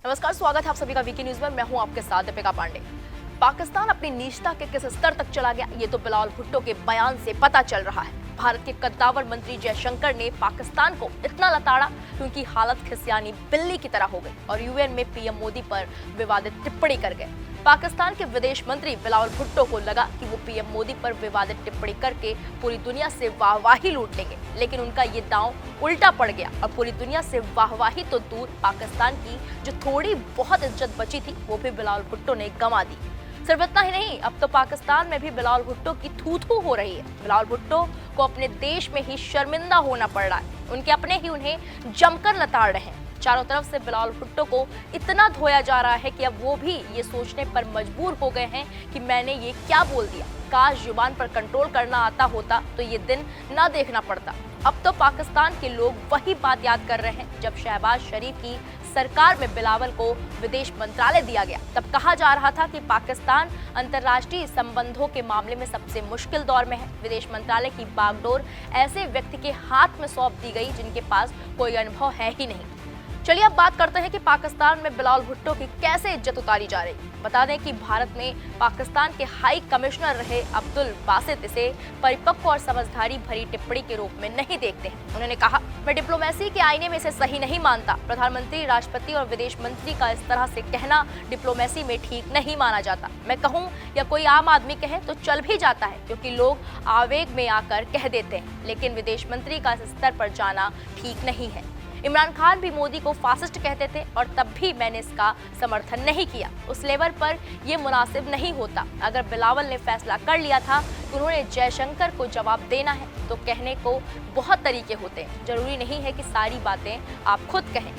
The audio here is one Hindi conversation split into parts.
नमस्कार, स्वागत है आप सभी का वीके न्यूज में। मैं हूं आपके साथ दीपिका पांडे। पाकिस्तान अपनी नीचता के किस स्तर तक चला गया, ये तो बिलावल भुट्टो के बयान से पता चल रहा है। भारत के कद्दावर मंत्री जयशंकर ने पाकिस्तान को इतना लताड़ा कि उनकी हालत खिसियानी बिल्ली की तरह हो गई और यूएन में पीएम मोदी पर विवादित टिप्पणी कर गए। पाकिस्तान के विदेश मंत्री बिलावल भुट्टो को लगा कि वो पीएम मोदी पर विवादित टिप्पणी करके पूरी दुनिया से वाहवाही लूट लेंगे, लेकिन उनका ये दांव उल्टा पड़ गया और पूरी दुनिया से वाहवाही तो दूर, पाकिस्तान की जो थोड़ी बहुत इज्जत बची थी वो भी बिलावल भुट्टो ने गंवा दी। सिर्फ इतना ही नहीं, अब तो पाकिस्तान में भी बिलावल भुट्टो की थू-थू हो रही है। बिलावल भुट्टो को अपने देश में ही शर्मिंदा होना पड़ रहा है। उनके अपने ही उन्हें जमकर लताड़ रहे हैं। चारों तरफ से बिलावल भुट्टो को इतना धोया जा रहा है कि अब वो भी ये सोचने पर मजबूर हो गए हैं कि मैंने ये क्या बोल दिया। काश जुबान पर कंट्रोल करना आता होता तो ये दिन ना देखना पड़ता। अब तो पाकिस्तान के लोग वही बात याद कर रहे हैं जब शहबाज शरीफ की सरकार में बिलावल को विदेश मंत्रालय दिया गया। तब कहा जा रहा था कि पाकिस्तान अंतर्राष्ट्रीय संबंधों के मामले में सबसे मुश्किल दौर में है। विदेश मंत्रालय की बागडोर ऐसे व्यक्ति के हाथ में सौंप दी गई जिनके पास कोई अनुभव है ही नहीं। चलिए अब बात करते हैं कि पाकिस्तान में बिलावल भुट्टो की कैसे इज्जत उतारी जा रही। बता दें कि भारत में पाकिस्तान के हाई कमिश्नर रहे अब्दुल बासित इसे परिपक्व और समझदारी भरी टिप्पणी के रूप में नहीं देखते हैं। उन्होंने कहा, मैं डिप्लोमेसी के आईने में इसे सही नहीं मानता। प्रधानमंत्री, राष्ट्रपति और विदेश मंत्री का इस तरह से कहना डिप्लोमेसी में ठीक नहीं माना जाता। मैं कहूँ या कोई आम आदमी कहे तो चल भी जाता है, क्योंकि लोग आवेग में आकर कह देते हैं, लेकिन विदेश मंत्री का इस स्तर पर जाना ठीक नहीं है। इमरान खान भी मोदी को फासिस्ट कहते थे और तब भी मैंने इसका समर्थन नहीं किया। उस लेवल पर यह मुनासिब नहीं होता। अगर बिलावल ने फैसला कर लिया था कि उन्होंने जयशंकर को जवाब देना है तो कहने को बहुत तरीके होते हैं। जरूरी नहीं है कि सारी बातें आप खुद कहें,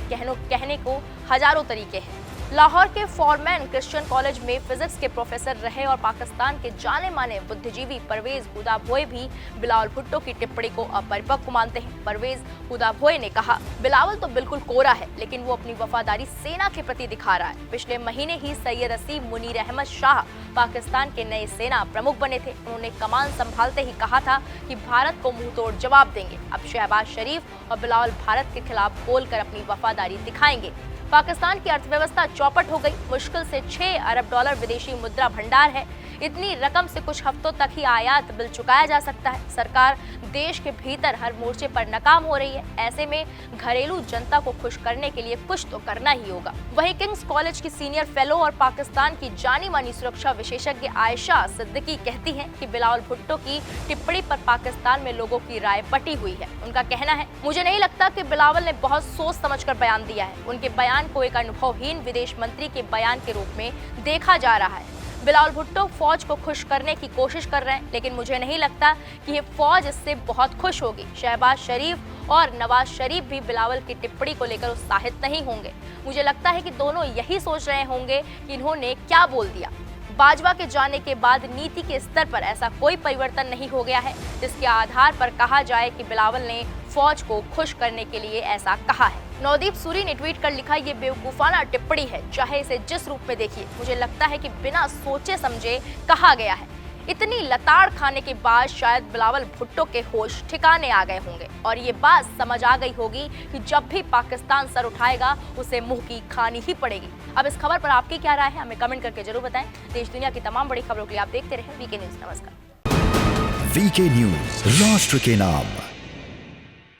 कहने को हजारों तरीके हैं। लाहौर के फॉरमैन क्रिश्चियन कॉलेज में फिजिक्स के प्रोफेसर रहे और पाकिस्तान के जाने माने बुद्धिजीवी परवेज हुदाभोई भी बिलावल भुट्टो की टिप्पणी को अपरिपक्व मानते हैं। परवेज हुदाभोई ने कहा, बिलावल तो बिल्कुल कोरा है, लेकिन वो अपनी वफादारी सेना के प्रति दिखा रहा है। पिछले महीने ही सैयद असीम मुनीर अहमद शाह पाकिस्तान के नए सेना प्रमुख बने थे। उन्होंने कमान संभालते ही कहा था कि भारत को मुंहतोड़ जवाब देंगे। अब शहबाज शरीफ और बिलावल भारत के खिलाफ बोलकर अपनी वफादारी दिखाएंगे। पाकिस्तान की अर्थव्यवस्था चौपट हो गई। मुश्किल से 6 अरब डॉलर विदेशी मुद्रा भंडार है। इतनी रकम से कुछ हफ्तों तक ही आयात बिल चुकाया जा सकता है। सरकार देश के भीतर हर मोर्चे पर नाकाम हो रही है। ऐसे में घरेलू जनता को खुश करने के लिए कुछ तो करना ही होगा। वहीं किंग्स कॉलेज की सीनियर फेलो और पाकिस्तान की जानी मानी सुरक्षा विशेषज्ञ आयशा सिद्दीकी कहती हैं कि बिलावल भुट्टो की टिप्पणी पर पाकिस्तान में लोगों की राय बटी हुई है। उनका कहना है, मुझे नहीं लगता कि बिलावल ने बहुत सोच समझकर बयान दिया है। उनके बयान को एक अनुभवहीन विदेश मंत्री के बयान के रूप में देखा जा रहा है। बिलावल भुट्टो फौज को खुश करने की कोशिश कर रहे हैं, लेकिन मुझे नहीं लगता कि ये फौज इससे बहुत खुश होगी। शहबाज शरीफ और नवाज शरीफ भी बिलावल की टिप्पणी को लेकर उत्साहित नहीं होंगे। मुझे लगता है कि दोनों यही सोच रहे होंगे कि इन्होंने क्या बोल दिया। बाजवा के जाने के बाद नीति के स्तर पर ऐसा कोई परिवर्तन नहीं हो गया है जिसके आधार पर कहा जाए कि बिलावल ने फौज को खुश करने के लिए ऐसा कहा है। नवदीप सूरी ने ट्वीट कर लिखा, ये बेवकूफाना टिप्पणी है, चाहे इसे जिस रूप में देखिए। मुझे लगता है कि बिना सोचे समझे कहा गया है। इतनी लताड़ खाने के बाद शायद बिलावल भुट्टो के होश ठिकाने आ गए होंगे और ये बात समझ आ गई होगी कि जब भी पाकिस्तान सर उठाएगा उसे मुंह की खानी ही पड़ेगी। अब इस खबर पर आपकी क्या राय है, हमें कमेंट करके जरूर बताएं। देश दुनिया की तमाम बड़ी खबरों के लिए आप देखते रहें वीके न्यूज। नमस्कार। वीके न्यूज, राष्ट्र के नाम।